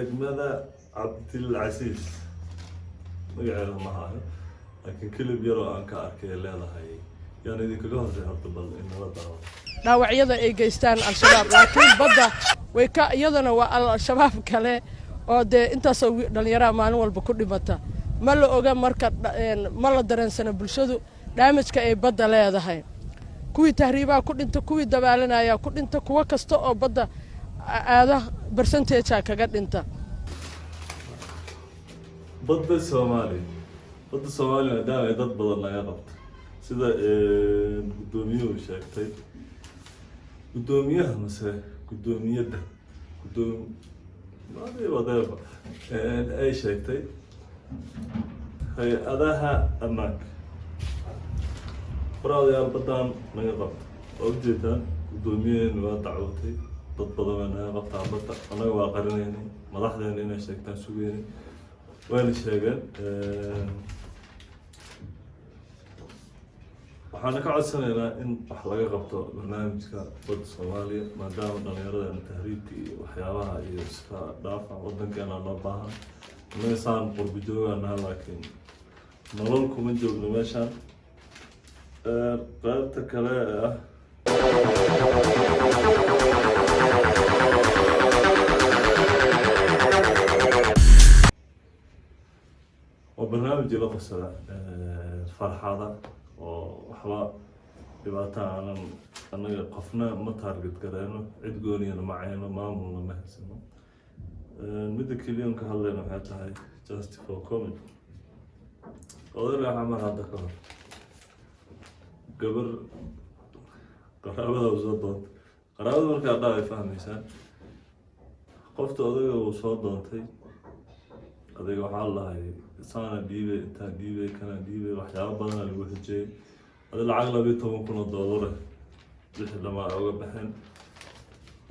دقمدا عبد العزيز مقعد معها لكن كل بيرو أنك أركي اللي هذا هاي يعني ذيك الجهة زي هرتبل إنه لا دعوة dhaawacyada ay geystaan al-shabaab laakiin badda way ka iyadana waa al-shabaab kale oo dee intaasoo dhalinyaraha maalin walba ku dhimata ma la oga marka ma la dareensana bulshadu daamajka ay badda leedahay kuwii tahriibaha ku dhinta kuwii dabaalanaya ku dhinta kuwa kasta oo badda aada percentage kaga dhinta badda Soomaaliya maadaama ay dad badan laga qabto sida gudoomiyuhu sheegtay gudoomiyaha mase gudoomiyada whatever ay sheegtay hay-adaha ammaanka faraadayaal badan naga qabta oo ujeedaan gudoomiyaheenna waa dacwatay dad badan waa naga qabtaa badda annaga waa qarinaynay madaxdeena inay sheegtaan sugeynay wayna sheegeen waxaan ka codsanaynaa in wax laga qabto barnaamijka badda Soomaaliya maadaama dhalinyarada tahriibka iyo waxyaabaha iyo iska dhaafa wadankeena loo baahan meeshaan qurbi joogaana laakiin nolol kuma joogno meeshaan qaybta kale ah وبرنامج لا قصة فرحة وحوا دبعتها أنا قفنا ما تارجت كذا عد قولي أنا معينا ما مولنا ما هسنا مدة كل يوم كهلا حتى هاي just for comment أقدر أعمل هذا كله قبل قرابة وصدق قرابة مركز ضاي فهم إنسان قفت أدق وصدقتي أدق وحال هاي صانع ديبي أنت ديبي كان ديبي وحياة بدنا اللي وحجي هذا العقل بيته ممكن الضرورة لما أوقف بحين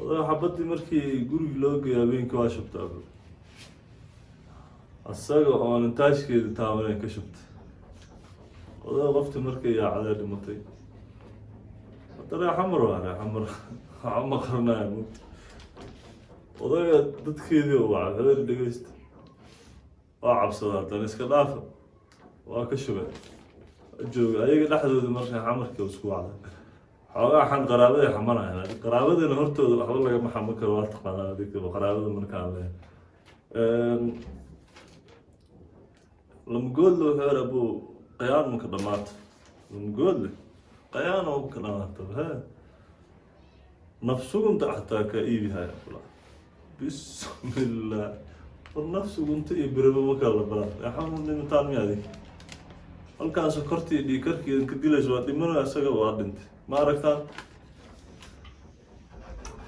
هذا حبتي مركي يقول لوج يا بين كواشب تابل الساق أنا نتاج كده تابلين كشبت هذا وقفت مركي يا عذاب المطي ترى حمر وأنا حمر عم قرنا يموت هذا تدخيني وبعد هذا اللي جيست عبصدات أنا إسكالافة وأكشبه الجو أيق لحظة مرة حمرك وسكوع حوالي حن قرابة حمرها هنا قرابة اللي هرتو حوالي ما حمرك الوقت على ذيك قرابة من كان لما نقول له هذا أبو قيان مكرمات لما نقول له قيان ومكرمات ها نفسهم تحت كأيبي هاي بسم الله والنفس قمت يبرم مكلا بلا يا حمد من تامي هذه halkaan sokortii dhiikarkii ka dilayso waa dhimanayaa isaga waa dhintay ma aragtaan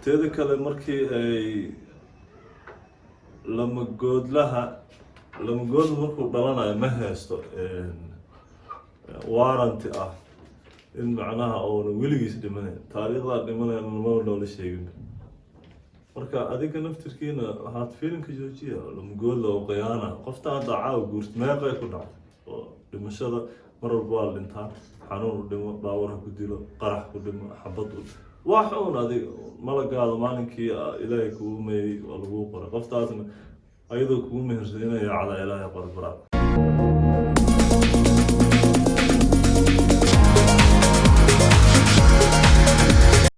teeda kale markii ay lamagood markuu dhalanayo ma haysto warranty ah in macnaha oona weligiis dhimanayn taariikhdaa dhimanayna ma noola sheegin marka adiga naftirkiina waxaad fiilinka joojiya lamagood oo qiyaana qoftaan dacaa guurt meeqay ku dhacay dhimashada mar walba waa dhintaan xanuun u dhimo baawar ku dilo qarax ku dhimo xabad wax uun adiga malagaada maalinkii ilaahay kugu meeyay oo lagu qoray qoftaasna ayadoo kugu mehersan inay cala ilaahay qorbara